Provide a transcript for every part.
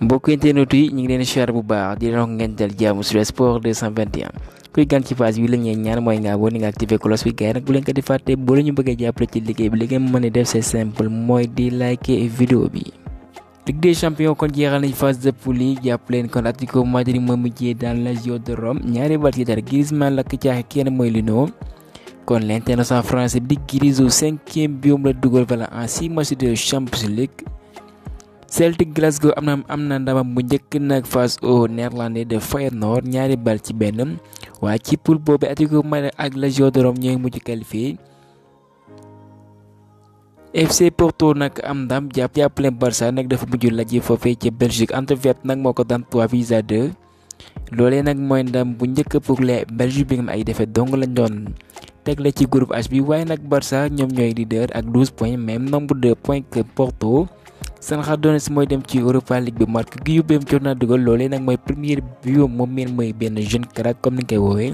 mbokk internet yi ñu ngi leen siyaar bu baax di leen wax ngeen dal jàmm sur Sport 221 kuy gan ci page bi la ñuy ñaan mooy nga abonné nga activé cloche bi gars yi nag bu leen ko di fàtte boo la ñu bëggee jàppale ci liggéey bi li ngeen mën a def c'est simple mooy di liker vidéo bi. Ligue des champions kon jeexal nañ phase de poule yi jàpp leen kon Atlético Madrid moo mujjee dans Lazio de Rome ñaari bal ci dara. Griezmann lakk caaxi kenn mooy Lino kon l'international français bi Grisou 5e biom la dugal en 6 matchs de Champions League. Celtic Glasgow am na ndamam bu njëkk nag face au néerlandais de Feyenoord ñaari bal ci benn waaye ci poule boobu Atlético Madrid ak Lazio de Rome ñooy mujj qualifié. FC Porto nag am ndam jàppale Barça nag dafa mujj lajji foofee ca Belgique Antwerp nag moo ko daan 3-2 loolee nag mooy ndam bu njëkk pour les Belges bi nga ay défaite dong lañ doon tegle ci groupe H bi waaye nag Barça ñoom ñooy leader ak 12 points même nombre de points que Porto. Sanxa Donetsk mooy dem ci Europa League bi marque gi yóbbeem jot naa dugal loolee nag mooy première bio moom mooy benn jeune crack comme ni nga koy woowee.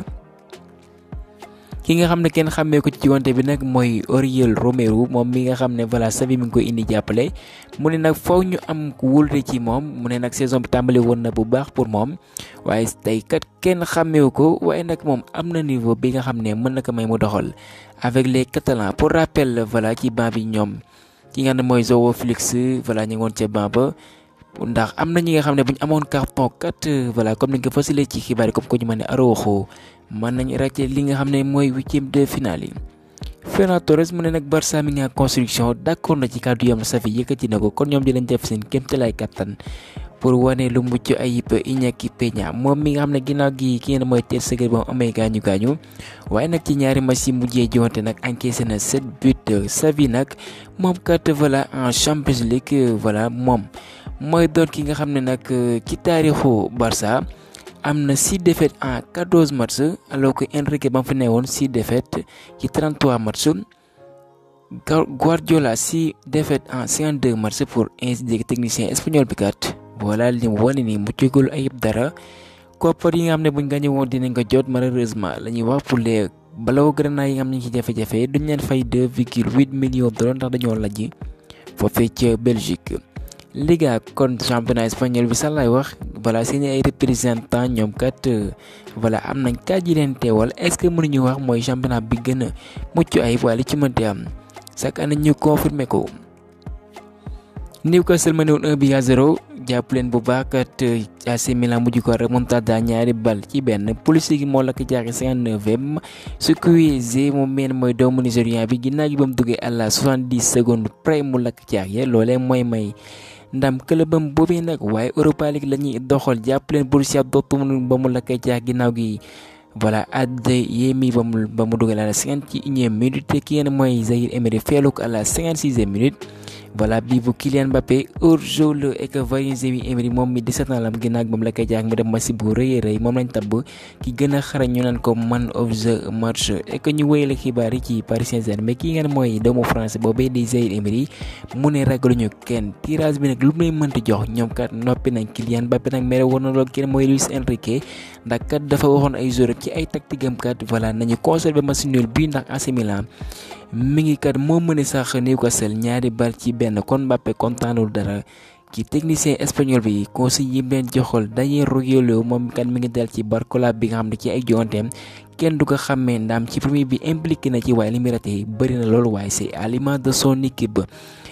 ki nga xam ne kenn xàmmee ko ci wante bi nag mooy Oriol Romeu moom mi nga xam ne voilà Xavi mi ngi koy indi jàppale mu ne nag faw ñu am wóolute ci moom mu ne nag saison bi tàmbali woon na bu baax pour moom waaye tey kat kenn xàmmeewu ko waaye nag moom am na niveau bi nga xam ne mën na ko may mu doxal avec les Catalans pour rappel voilà ci banc bi ñoom. ki nga xam ne mooy João Félix voilà ñu ngi woon ca banc ba ndax am na ñi nga xam ne bu ñu amoon carton kat voilà comme ni nga ko fasilee ci xibaar yi comme ko ñu mën ne Araujo mën nañu ràcce li nga xam ne mooy 8e de finale yi. Ferran Torres mu ne nag Barça mi nga construction d'accord na ci kàddu yam Xavi yëkkati na ko kon ñoom dinañ def seen kéemtalaay kattan pour wane lu mucc ayib Iñaki Peña moom mi nga xam ne ginnaaw gi ki ngeen mooy Ter Stegen ba mu amee gaañu waaye nag ci ñaari match yi mujjee jiwante nag encaissé na 7 buts. Xavi nag moom kat voilà en Champions League voilà moom mooy doon ki nga xam ne nag ci taarixu Barça am na 6 défaites en 14 matchs alors que Enrique ba mu fa newoon 6 défaites ci 33 matchs. Guardiola 6 défaites en 52 matchs pour ainsi technicien espagnol bi kat. voilà li mu wane ni muccagul ayib dara koppar yi nga xam ne buñ gagné woon dinañ ko jot malheureusement la ñuy wax pour les Blaugrana yi nga xam ne ñu ci jafe-jafe duñ leen fay 2,8 millions de dollars ndax dañoo lajji foofee ca Belgique. Liga kon championnat espagnol bi sax laay wax voilà seen ay représentants ñoom kat voilà am nañ kat yi leen teewal est-ce que mënuñu wax mooy championnat bi gën a mucc ayib waaye li ci mënti am chaque année ñu confirmer ko. Newcastle ma ne woon 1-0 jàpp leen bu baax kat AC Milan mujj ko remontada ñaari bal ci benn Pulisic moo lakk jaaxi 59e Chukwueze moom meen mooy doomu Nigérian bi ginnaaw gi ba mu duggee à la 70 secondes près mu lakk jaaxi loolee mooy may ndam këlëbam boobee nag waaye Europa League la ñuy doxal jàpp leen Borussia Dortmund ba mu lakkee jaax ginnaaw gi voilà Adeyemi ba mu duggee à la 51e minute te ki ngeen mooy Zaïre Emery feelu ko à la 56e minute. voilà bii bu Kylian Mbappé hors-jeu la et que Zaïre Emery moom mi 17 ans la am ginnaaw moom la koy jaax mu def match bu rëy a rëy moom lañ tabb ki gën a xarañ ñu naan ko man of the match et que ñu wéyale xibaar yi ci Paris Saint-Germain mais ki ngeen mooy doomu français boobee di Zaïre Emery mu ne ragaluñu kenn tirage bi nag lu mu lay mënti jox ñoom kat noppi nañ Kylian Mbappé nag mere war na lool kenn mooy Luis Enrique ndax kat dafa waxoon ay joueurs ci ay tactique am kat voilà nañu conserver match nul bii ndax AC Milan mi ngi kat moo mën a sax Newcastle ñaari bal ci benn kon Mbappé kontaanul dara ki technicien espagnol bi conseil yi leen joxol Daniel Ruggiero moom kat mi ngi dal ci Barcola bi nga xam ne ci ay jonteem kenn du ko xàmmee ndam ci premier bi impliqué na ci waaye li mu raté bëri na loolu waaye c'est à l'image de son équipe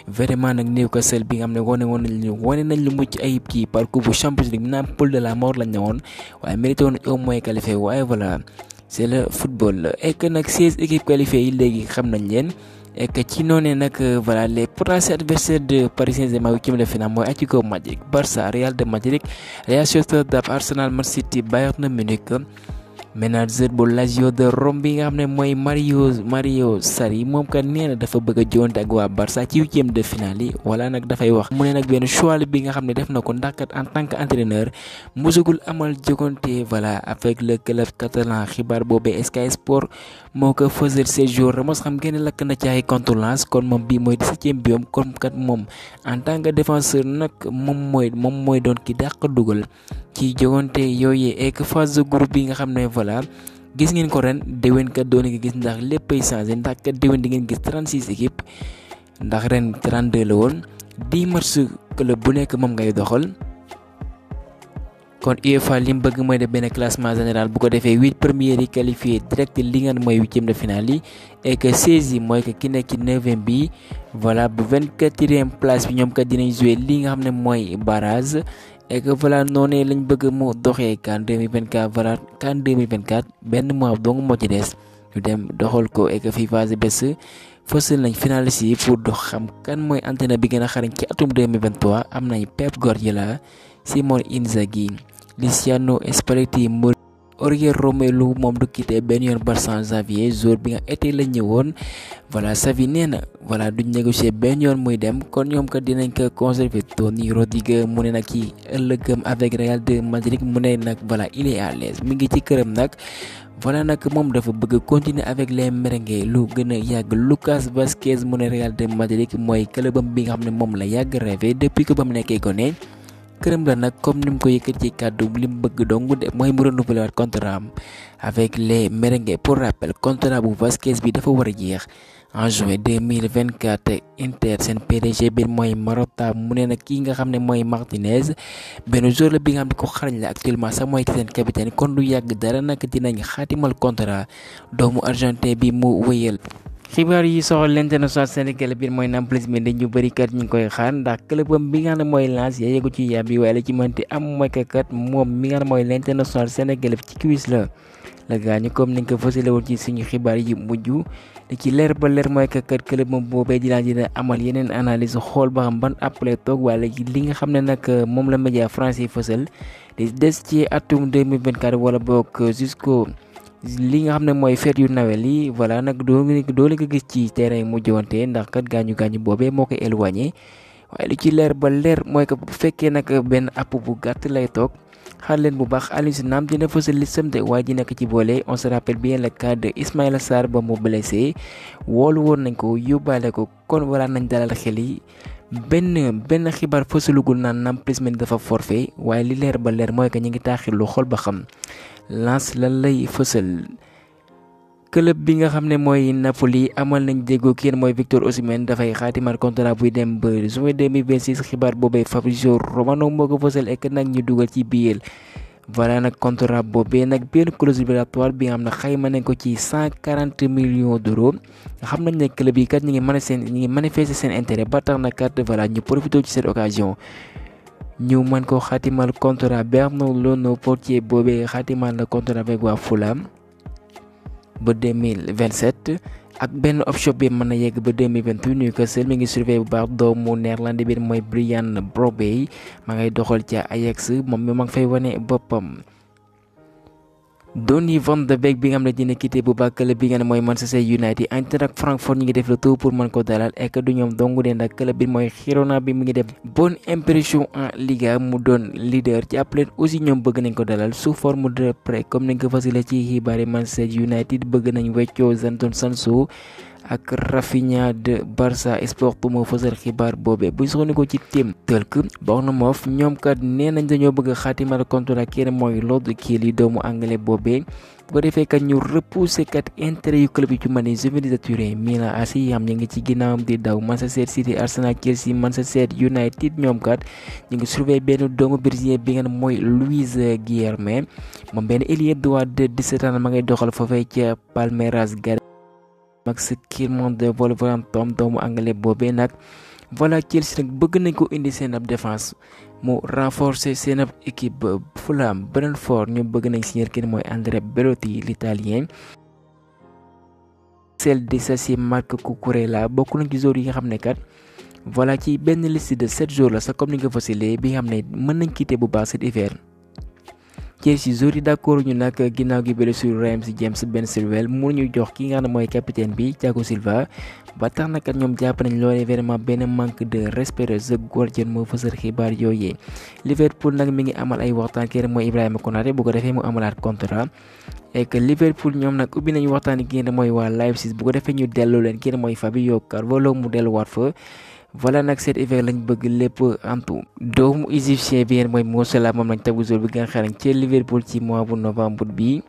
vraiment nag Newcastle bi nga xam ne wane nañ lu mucc ayib ci parcours bu Champions League naam poule de la mort lañ ne woon waaye mérité woon au moins qualifié waaye voilà c'est le football et que nag 16 équipes qualifiées yi léegi xam nañ leen et que ci noonee nag voilà les potentiels adversaires de Paris Saint-Germain 8e de finale mooy Atlético Madrid Barça Real de Madrid Real Sociedad Arsenal Man City Bayern Munich manager bu Lazio de Rome bi nga xam ne mooy Mario Sarri moom kat nee na dafa bëgg a jonte ak waa Barça ci 8e de finale yi wala nag dafay wax mu ne nag benn choix bi nga xam ne def na ko ndax kat en tant que entraîneur mosagul amal jogonte voilà avec le club catalan xibaar boobee Sky Sport moo ko faisal ces jours mos xam ngeen lakk na ci ay contre Lens kon moom bii mooy 17e biom kon kat moom en tant que défenseur nag moom mooy doon ki dàq dugal ci jogonte yooyee ek phase de groupe bi nga xam ne voilà gis ngeen ko ren déwén kat doon nga gis ndax léppay changé ndax kat déwén di ngeen gis 36 équipes ndax ren 32 la woon 10 matchs club bu nekk moom ngay doxal kon UEFA li mu bëgg mooy def benn classement général bu ko defee 8 premiers yi qualifié direct li nga mooy 8e de finale yi et que 16 yi mooy que ki nekk ci 9e bi voilà bu 24e place bi ñoom kat dinañ jouer li nga xam ne mooy barrage et que voilà noonu lañ bëgg mu doxee CAN 2024 voilà CAN 2024 benn mois dong moo ci des ñu dem doxal ko et que FIFA bés fësal nañ finaliste yi pour dox xam kan mooy entraîneur bi gën a xarañ ci atum 2023 am nañ Pep Guardiola, Simone Inzaghi, Luciano Spalletti, Oriol Romelu moom du quitté benn yoon Barça en janvier jour bi nga été la ñëwoon voilà Xavi nee na voilà duñ négocier benn yoon muy dem kon ñoom kat dinañ ko conserver. Toni Rodriguez mu ne nag ci ëllëgëm avec Real de Madrid mu ne nag voilà il est à l'aise mi ngi ci këram nag voilà nag moom dafa bëgg continuer avec les merengues lu gën a yàgg. Lucas Vázquez mu ne Real de Madrid mooy clubam bi nga xam ne moom la yàgg rêvé depuis que ba mu nekkee gone këram la nag comme ni mu ko yëkkat ci kàddu li mu bëgg dong de mooy mu renouveler waat contrat am avec les merengues. Pour rappel contrat bu Vázquez bi dafa war a jeex en juin 2024. Inter seen PDG bi mooy Marotta mu ne nag kii nga xam ne mooy Martinez benn joueur la bi nga xam ne ko xarañ la actuellement sax mooy seen capitaine kon du yàgg dara nag dinañ xaatimal contrat doomu argentin bi mu wéyal. xibaar yi soxal l'international sénégalais bi mooy Nampalys Mendy ñu bëri kat ñu ngi koy xaar ndax clubam bi nga xam ne mooy Lens yaa yeggu ci yàbbi waaye la ci mënti am mooy kat moom mi nga xam ne mooy l'international sénégalais ci cuisse la gaañu comme niñ ko fësale woon ci suñu xibaar yi mujj li ci leer ba leer mooy kat clubam boobee dina amal yeneen analyse xool ba xam ban appelé toog wala li nga xam ne nag moom la média français fësal di des ci atum 2024 wala boog jusqu'au li nga xam ne mooy fête yu Noël yi voilà nag doo leen ko gis ci terrain mu jowante ndax kat gaañu boobee moo koy éloigné waaye li ci leer ba leer mooy que bu fekkee nag benn app bu gàtt lay toog xaar leen bu baax Aliou Cissé naam dina fësal listam de waaye ji nekk ci boole on se rappelle bien le cas de Ismaïla Sarr ba mu blessé woolu woon nañ ko yóbbaale ko kon voilà nañ dalal xel yi benn xibaar fësalugul naan Nampalys Mendy dafa forfait waaye li leer ba leer mooy que ñu ngi taaxirlu xool ba xam Lens lan lay fësal. club bi nga xam ne mooy Napoli amal nañ déggoo kii mooy Victor Osimhen dafay xaatimal contrat buy dem ba juin 2026 xibaar boobee Fabrizio Romano moo ko fësal ek nag ñu dugal ci biir voilà nag contrat boobee nag benn clause libératoire bi nga xam ne xayma nañ ko ci 140 millions d'euros nga xam nañ ne club yi kat ñi ngi manifester seen intérêt ba tax na kat voilà ñu profité ci cette occasion ñu mën ko xaatimal contrat. Bernard Leno portier boobee xaatimal na contrat avec waa Fulham ba 2027 ak benn option bi mën na yegg ba 2028. Newcastle mi ngi surveiller bu baax doomu néerlandais bi mooy Brian Brobey ma ngay doxal ca Ajax moom mi ma ngi fay wane boppam. Donny van de Beek bi nga xam ne dina quitté bu baax club bi nga ne mooy Manchester United. Eintracht Francfort ñu ngi def le tout pour mën ko dalal ek du ñoom dong de ndax club bi mooy Girona bi mu ngi def bonne impression en Liga mu doon leader ci appelé aussi ñoom bëgg nañ ko dalal sous forme de prêt comme nañ ko fasile ci xibaari Manchester United bëgg nañ weccoo Jadon Sancho ak Rafinha de Barça Sport moo fësal xibaar boobee bu soxla ko ci team tëlk Bournemouth ñoom kat nee nañ dañoo bëgg a xaatimal contrat kii mooy Lord Kelly doomu anglais boobee bu ko defee kat ñu repousser kat intérêt yu club yi ci mën a Juventus de Turin Milan AC am ñu ngi ci ginnaawam di daw Manchester City Arsenal Chelsea Manchester United ñoom kat ñu ngi surveiller benn doomu brésilien bi nga mooy Luis Guilherme moom benn ailier droit de 17 ans ma ngay doxal foofee ca Palmeiras. Max Kilman de Wolverhampton doomu anglais boobee nag voilà Chelsea nag bëgg nañ ko indi seen ab défense mu renforcer seen ab équipe. Fulham Brentford ñu bëgg nañ signer kenn mooy Andrea Belotti l'italien. Celle de Sassi Marc Cucurella bokk nañ ci joueurs yi nga xam ne kat voilà ci benn liste de 7 jours la sax comme ni nga ko facilee bi nga xam ne mën nañ quitter bu baax cet hiver. Chelsea joueurs yi d'accord ñu nag ginnaaw gi blessure Ramsey James Ben Chilwell mënuñu jox ki nga xam ne mooy capitaine bi Thiago Silva ba tax na kat ñoom jàpp nañ loolee vraiment benn manque de respect. The Guardian moo fësal xibaar yooyee. Liverpool nag mi ngi amal ay waxtaan kii mooy Ibrahima Konaté bu ko defee mu amalaat contrat et que Liverpool ñoom nag ubbi nañu waxtaan ki mooy waa Leipzig bu ko defee ñu delloo leen kii mooy Fabio Carvalho mu delluwaat fa. voilà nag cet hiver lañ bëgg lépp antu doomu égyptien bi mooy Mo Salah moom lañ tabu jour bi nga xarañ ci Liverpool ci mois bu novembre bi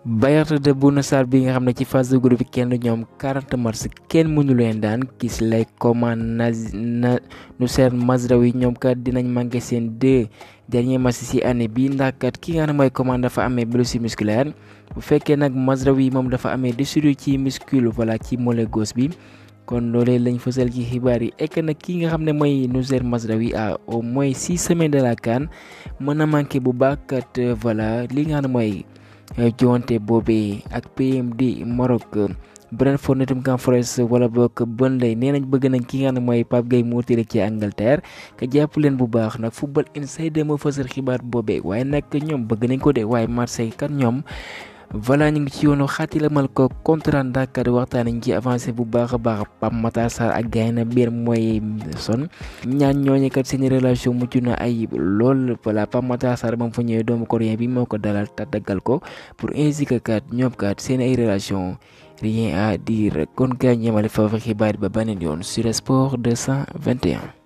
Bayern de Bouna Sarr bi nga xam ne ci phase de groupe bi kenn ñoom 40 match kenn mënu leen daan gis lay comment Nusayr Mazraoui ñoom kat dinañ manqué seen 2 dernier match ci année bi ndax kat ki nga xam ne mooy commande dafa amee blessure musculaire bu fekkee nag Mazraoui moom dafa amee déchirure ci muscule voilà ci mollet gauche bi kon loolee lañ fësal ci xibaar yi ek nag ki nga xam ne mooy Nusayr Mazraoui à au moins 6 semaines de la CAN mën a manqué bu baax kat voilà li nga xam ne mooy joonte boobee ak PMD Maroc Brentford Nottingham Forest wala boog Burnley nee nañ bëgg nañ ki nga xam ne mooy Pape Gueye mu wutale ci Angleterre ka jàpp leen bu baax nag Football Insider moo fësal xibaar boobee waaye nag ñoom bëgg nañ ko de waaye Marseille kat ñoom voilà ñu ngi ci yoonu xaatilamal ko contrat Dakar waxtaan nañ ci avancé bu baax a baax Pape Matar Sarr ak Gana Mbir mooy son ñaan ñooñu kat seen relation mucc na ayib lool voilà Pape Matar Sarr ba mu fa ñëwee doomu coréen bi moo ko dalal tàggal ko pour indiquer kat ñoom kat seen ay relation rien à dire kon gaa ñeemale foofu xibaar ba beneen yoon sur Sport 221.